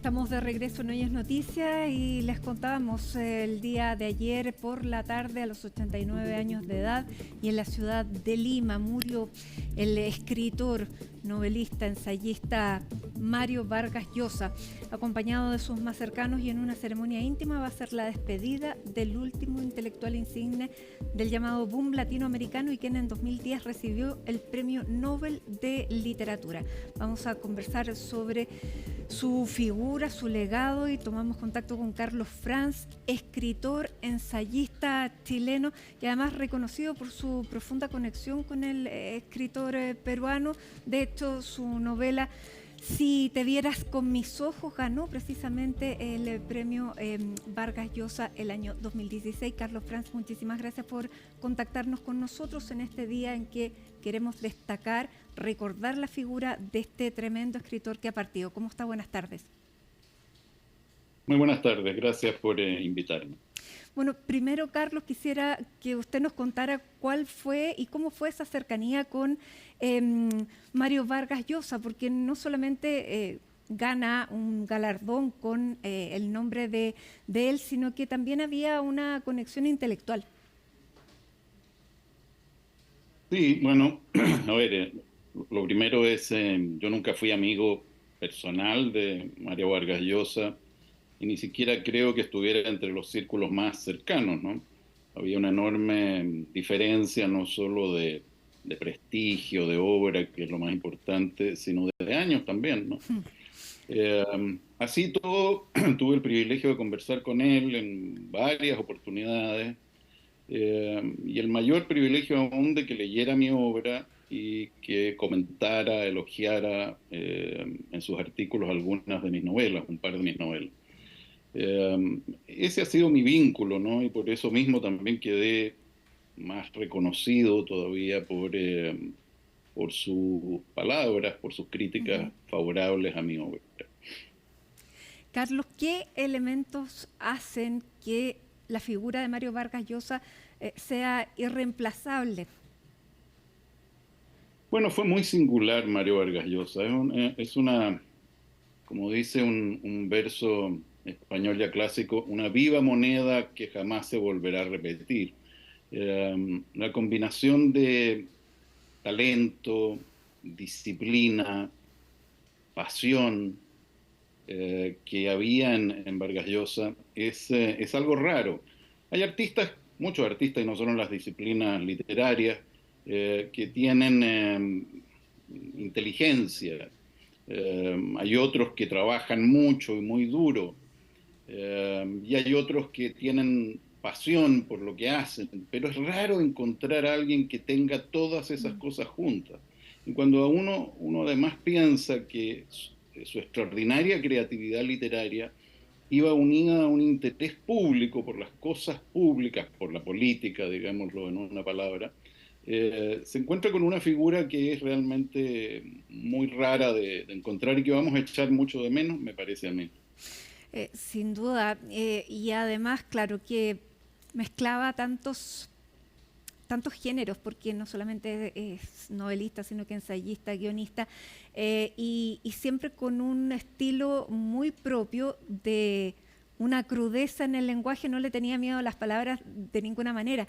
Estamos de regreso en Hoy es Noticia y les contábamos el día de ayer por la tarde, a los 89 años de edad, y en la ciudad de Lima murió el escritor, novelista, ensayista Mario Vargas Llosa, acompañado de sus más cercanos, y en una ceremonia íntima va a ser la despedida del último intelectual insigne del llamado boom latinoamericano y quien en 2010 recibió el Premio Nobel de Literatura. Vamos a conversar sobre su figura, su legado, y tomamos contacto con Carlos Franz, escritor, ensayista chileno y además reconocido por su profunda conexión con el escritor peruano. De hecho, su novela Si te vieras con mis ojos ganó precisamente el premio Vargas Llosa el año 2016. Carlos Franz, muchísimas gracias por contactarnos con nosotros en este día en que queremos destacar, recordar la figura de este tremendo escritor que ha partido. ¿Cómo está? Buenas tardes. Muy buenas tardes, gracias por invitarme. Bueno, primero, Carlos, quisiera que usted nos contara cuál fue y cómo fue esa cercanía con Mario Vargas Llosa, porque no solamente gana un galardón con el nombre de él, sino que también había una conexión intelectual. Sí, bueno, a ver, lo primero es, yo nunca fui amigo personal de Mario Vargas Llosa y ni siquiera creo que estuviera entre los círculos más cercanos, ¿no? Había una enorme diferencia, no solo de prestigio, de obra, que es lo más importante, sino de años también, ¿no? Eh, Así todo, tuve el privilegio de conversar con él en varias oportunidades. Y el mayor privilegio aún de que leyera mi obra y que comentara, elogiara en sus artículos algunas de mis novelas, un par de mis novelas. Ese ha sido mi vínculo, ¿no? Y por eso mismo también quedé más reconocido todavía por sus palabras, por sus críticas Ujú. favorables a mi obra. Carlos, ¿qué elementos hacen que la figura de Mario Vargas Llosa sea irreemplazable? Bueno, fue muy singular Mario Vargas Llosa. Es una, como dice un verso español ya clásico, una viva moneda que jamás se volverá a repetir. La combinación de talento, disciplina, pasión que había en Vargas Llosa es algo raro. Hay artistas, muchos artistas, y no solo en las disciplinas literarias, que tienen inteligencia. Hay otros que trabajan mucho y muy duro, y hay otros que tienen pasión por lo que hacen, pero es raro encontrar a alguien que tenga todas esas Mm. cosas juntas. Y cuando uno además piensa que su extraordinaria creatividad literaria iba unida a un interés público por las cosas públicas, por la política, digámoslo en una palabra, se encuentra con una figura que es realmente muy rara de encontrar y que vamos a echar mucho de menos, me parece a mí. Sin duda, y además, claro, que mezclaba tantos géneros, porque no solamente es novelista, sino que ensayista, guionista, y siempre con un estilo muy propio de una crudeza en el lenguaje. No le tenía miedo a las palabras de ninguna manera.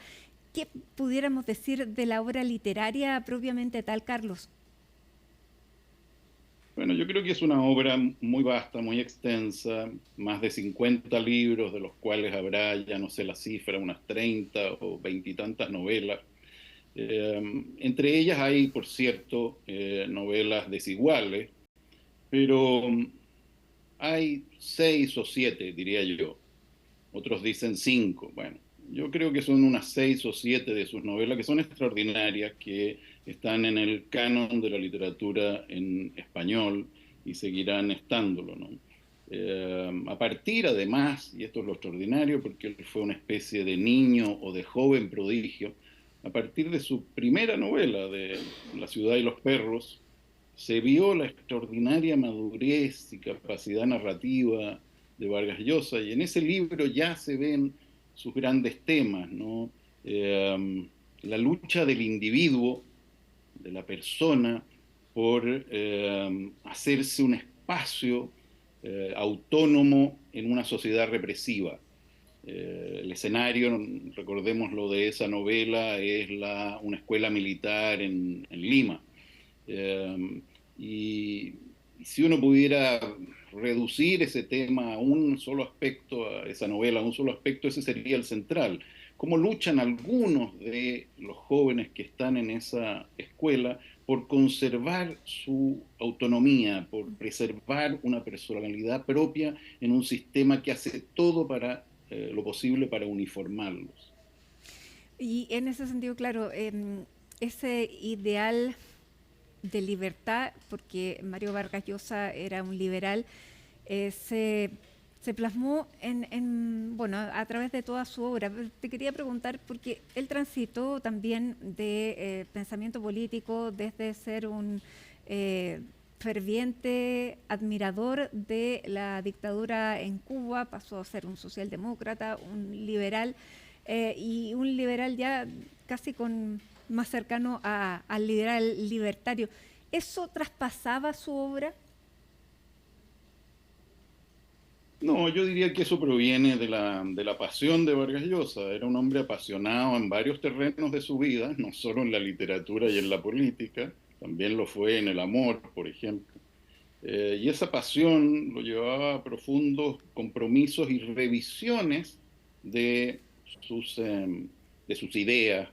¿Qué pudiéramos decir de la obra literaria propiamente tal, Carlos? Bueno, yo creo que es una obra muy vasta, muy extensa, más de 50 libros, de los cuales habrá, ya no sé la cifra, unas 30 o 20 y tantas novelas. Eh, Entre ellas hay, por cierto, novelas desiguales, pero hay 6 o 7, diría yo. Otros dicen 5. Bueno, yo creo que son unas 6 o 7 de sus novelas que son extraordinarias, que están en el canon de la literatura en español y seguirán estándolo, ¿no? A partir, además, y esto es lo extraordinario, porque él fue una especie de niño o de joven prodigio, a partir de su primera novela, de La ciudad y los perros, se vio la extraordinaria madurez y capacidad narrativa de Vargas Llosa, y en ese libro ya se ven sus grandes temas, ¿no? La lucha del individuo, de la persona, por hacerse un espacio autónomo en una sociedad represiva. El escenario, recordemos lo de esa novela, es una escuela militar en Lima. Eh, y, y si uno pudiera reducir ese tema a un solo aspecto, a esa novela, a un solo aspecto, ese sería el central. ¿Cómo luchan algunos de los jóvenes que están en esa escuela por conservar su autonomía, por preservar una personalidad propia en un sistema que hace todo para lo posible para uniformarlos? Y en ese sentido, claro, ese ideal de libertad, porque Mario Vargas Llosa era un liberal, se plasmó bueno, a través de toda su obra. Te quería preguntar, porque él transitó también de pensamiento político desde ser un ferviente admirador de la dictadura en Cuba, pasó a ser un socialdemócrata, un liberal, y un liberal ya casi con más cercano al liberal libertario. ¿Eso traspasaba su obra? No, yo diría que eso proviene de la pasión de Vargas Llosa. Era un hombre apasionado en varios terrenos de su vida, no solo en la literatura y en la política, también lo fue en el amor, por ejemplo. Y esa pasión lo llevaba a profundos compromisos y revisiones de de sus ideas.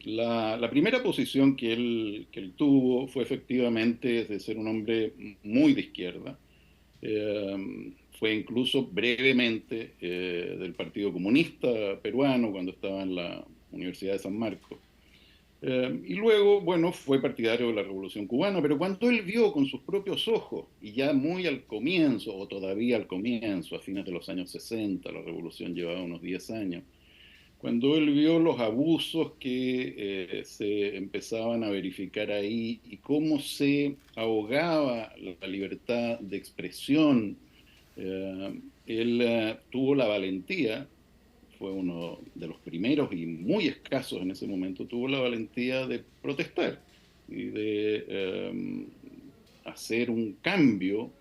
La primera posición que él tuvo fue efectivamente de ser un hombre muy de izquierda. Fue incluso brevemente del Partido Comunista Peruano cuando estaba en la Universidad de San Marcos. Y luego, bueno, fue partidario de la Revolución Cubana, pero cuando él vio con sus propios ojos, y ya muy al comienzo, o todavía al comienzo, a fines de los años 60, la revolución llevaba unos 10 años, cuando él vio los abusos que se empezaban a verificar ahí y cómo se ahogaba la libertad de expresión, él tuvo la valentía, fue uno de los primeros y muy escasos en ese momento, tuvo la valentía de protestar y de hacer un cambio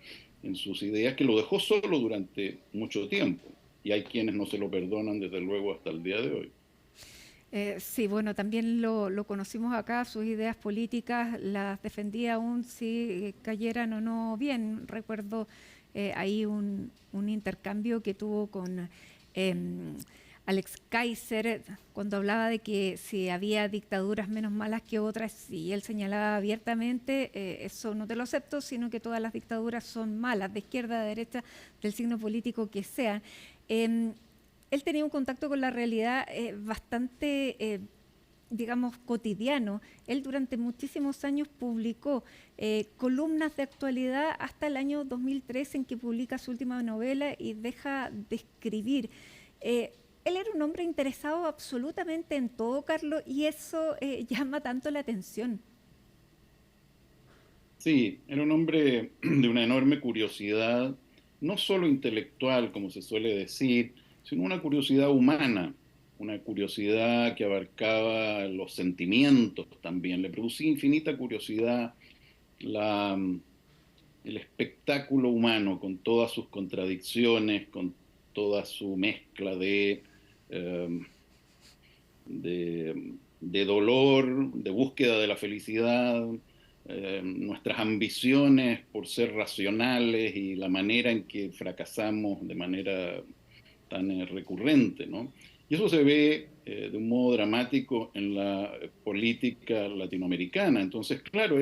en sus ideas que lo dejó solo durante mucho tiempo. Y hay quienes no se lo perdonan desde luego hasta el día de hoy. Sí, bueno, también lo conocimos acá, sus ideas políticas las defendía aún si cayeran o no bien. Recuerdo ahí un intercambio que tuvo con em, Alex Kaiser cuando hablaba de que si había dictaduras menos malas que otras, y él señalaba abiertamente, eso no te lo acepto, sino que todas las dictaduras son malas, de izquierda, de derecha, del signo político que sean. Em, Él tenía un contacto con la realidad bastante, digamos, cotidiano. Él durante muchísimos años publicó columnas de actualidad hasta el año 2003 en que publica su última novela y deja de escribir. Él era un hombre interesado absolutamente en todo, Carlos, y eso llama tanto la atención. Sí, era un hombre de una enorme curiosidad, no solo intelectual, como se suele decir, sino una curiosidad humana, una curiosidad que abarcaba los sentimientos también. Le producía infinita curiosidad la, el espectáculo humano, con todas sus contradicciones, con toda su mezcla eh, de dolor, de búsqueda de la felicidad, nuestras ambiciones por ser racionales y la manera en que fracasamos de manera tan recurrente, ¿no? Y eso se ve de un modo dramático en la política latinoamericana. Entonces, claro,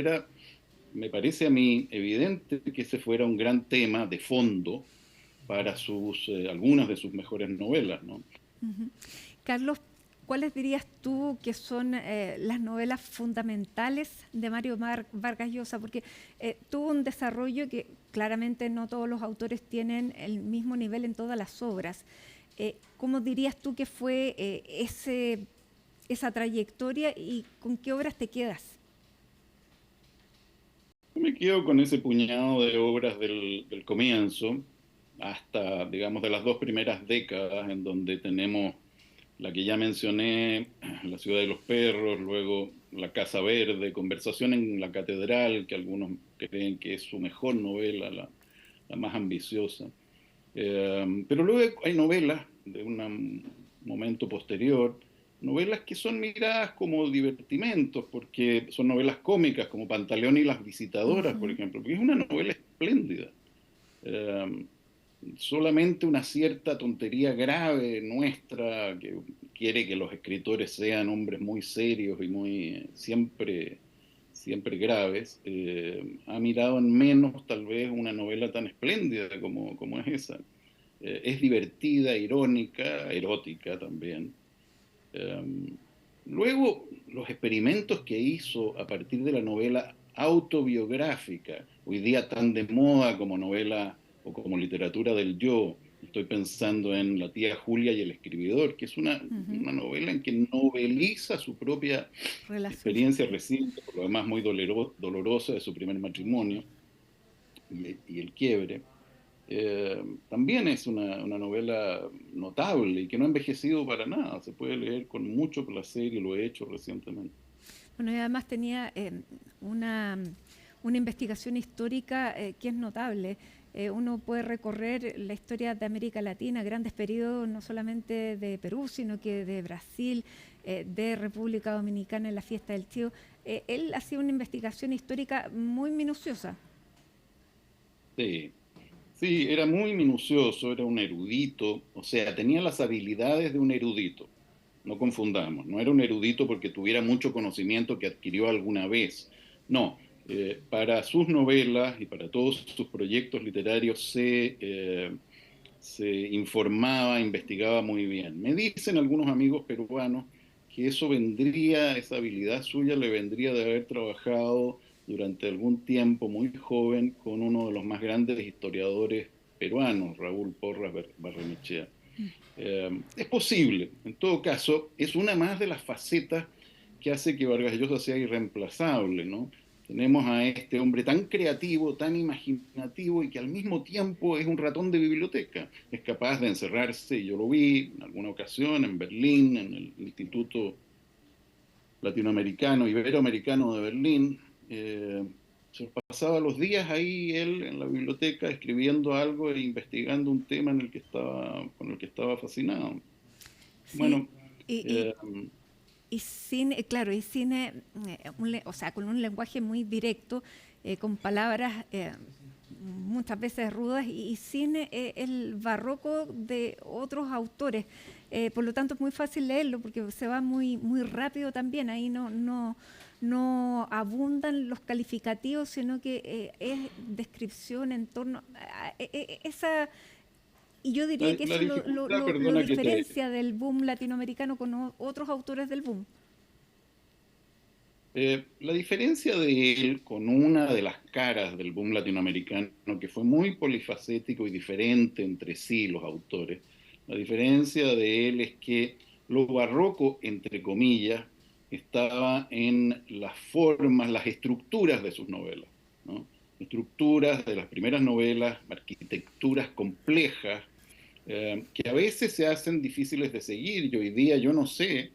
me parece a mí evidente que ese fuera un gran tema de fondo para algunas de sus mejores novelas, ¿no? Ujú. Carlos, ¿cuáles dirías tú que son las novelas fundamentales de Mario Vargas Llosa? Porque tuvo un desarrollo que claramente no todos los autores tienen el mismo nivel en todas las obras. ¿Cómo dirías tú que fue esa trayectoria y con qué obras te quedas? Yo me quedo con ese puñado de obras del comienzo, hasta, digamos, de las dos primeras décadas, en donde tenemos la que ya mencioné, La ciudad de los perros, luego La Casa Verde, Conversación en la Catedral, que algunos creen que es su mejor novela, la más ambiciosa. Pero luego hay novelas de un momento posterior, novelas que son miradas como divertimentos, porque son novelas cómicas, como Pantaleón y las visitadoras, por Ujú. ejemplo, porque es una novela espléndida. Eh, Solamente una cierta tontería grave nuestra, que quiere que los escritores sean hombres muy serios y muy siempre graves, ha mirado en menos tal vez una novela tan espléndida como es esa. Es divertida, irónica, erótica también. Eh, Luego, los experimentos que hizo a partir de la novela autobiográfica, hoy día tan de moda como novela o como literatura del yo, estoy pensando en La tía Julia y el escribidor, que es Ujú. una novela en que noveliza su propia Relación. experiencia reciente, por lo demás muy dolorosa, de su primer matrimonio y el quiebre. También es una novela notable y que no ha envejecido para nada. Se puede leer con mucho placer y lo he hecho recientemente. Bueno, y además tenía una, una investigación histórica que es notable. Uno puede recorrer la historia de América Latina, grandes periodos, no solamente de Perú, sino que de Brasil, de República Dominicana en la fiesta del tío. Él hacía una investigación histórica muy minuciosa. Sí, sí, era muy minucioso, era un erudito, o sea, tenía las habilidades de un erudito. No confundamos, no era un erudito porque tuviera mucho conocimiento que adquirió alguna vez. No, para sus novelas y para todos sus proyectos literarios se informaba, investigaba muy bien. Me dicen algunos amigos peruanos que eso vendría, esa habilidad suya le vendría de haber trabajado durante algún tiempo muy joven con uno de los más grandes historiadores peruanos, Raúl Porras Barrenechea. Es posible, en todo caso, es una más de las facetas que hace que Vargas Llosa sea irreemplazable, ¿no? Tenemos a este hombre tan creativo, tan imaginativo y que al mismo tiempo es un ratón de biblioteca. Es capaz de encerrarse, y yo lo vi en alguna ocasión en Berlín, en el Instituto Latinoamericano, Iberoamericano de Berlín. Se pasaba los días ahí él en la biblioteca escribiendo algo e investigando un tema con el que estaba fascinado. Sí, Bueno, y, eh, y cine, claro, y cine, o sea, con un lenguaje muy directo, con palabras muchas veces rudas, y cine el barroco de otros autores. Por lo tanto, es muy fácil leerlo porque se va muy, muy rápido también. Ahí no abundan los calificativos, sino que es descripción en torno a esa. Y yo diría que la eso dificultad, lo perdona que te, diferencia del boom latinoamericano con otros autores del boom. La diferencia de él con una de las caras del boom latinoamericano, que fue muy polifacético y diferente entre sí los autores, la diferencia de él es que lo barroco, entre comillas, estaba en las formas, las estructuras de sus novelas, ¿no? Estructuras de las primeras novelas, arquitecturas complejas, que a veces se hacen difíciles de seguir. Y hoy día yo no sé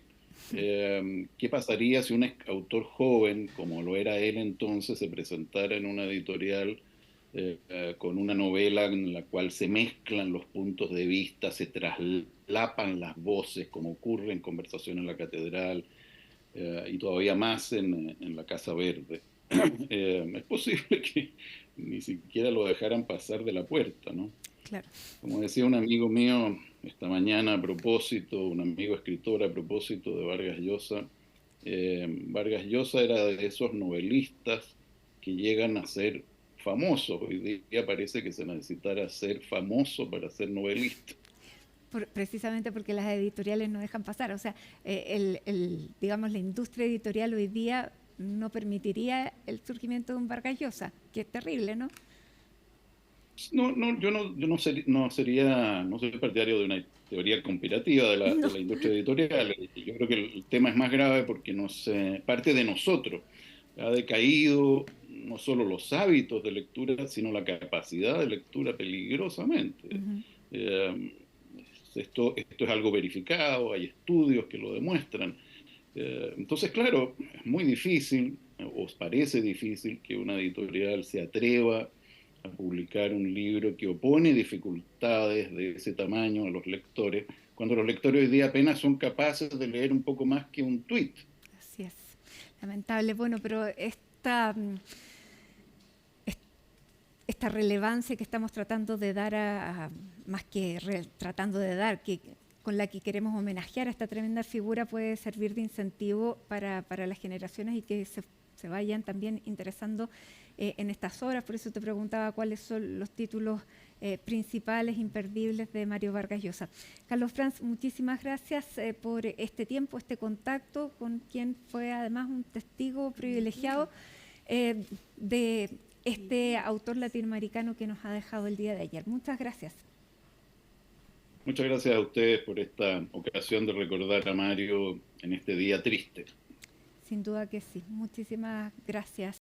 qué pasaría si un autor joven, como lo era él entonces, se presentara en una editorial con una novela en la cual se mezclan los puntos de vista, se traslapan las voces, como ocurre en Conversación en la Catedral y todavía más en la Casa Verde. Es posible que ni siquiera lo dejaran pasar de la puerta, ¿no? Claro. Como decía un amigo mío esta mañana a propósito, un amigo escritor a propósito de Vargas Llosa era de esos novelistas que llegan a ser famosos. Hoy día parece que se necesitara ser famoso para ser novelista. Precisamente porque las editoriales no dejan pasar. O sea, digamos, la industria editorial hoy día no permitiría el surgimiento de un Vargas Llosa, que es terrible, ¿no? No, no, no sería, no soy partidario de una teoría conspirativa No. de la industria editorial. Yo creo que el tema es más grave porque parte de nosotros. Ha decaído no solo los hábitos de lectura, sino la capacidad de lectura peligrosamente. Ujú. Eh, esto es algo verificado, hay estudios que lo demuestran. Entonces, claro, es muy difícil, os parece difícil que una editorial se atreva a publicar un libro que opone dificultades de ese tamaño a los lectores, cuando los lectores hoy día apenas son capaces de leer un poco más que un tuit. Así es, lamentable. Bueno, pero esta relevancia que estamos tratando de dar, más que tratando de dar, con la que queremos homenajear a esta tremenda figura, puede servir de incentivo para las generaciones y que se vayan también interesando en estas obras. Por eso te preguntaba cuáles son los títulos principales, imperdibles de Mario Vargas Llosa. Carlos Franz, muchísimas gracias por este tiempo, este contacto con quien fue además un testigo privilegiado de este autor latinoamericano que nos ha dejado el día de ayer. Muchas gracias. Muchas gracias a ustedes por esta ocasión de recordar a Mario en este día triste. Sin duda que sí. Muchísimas gracias.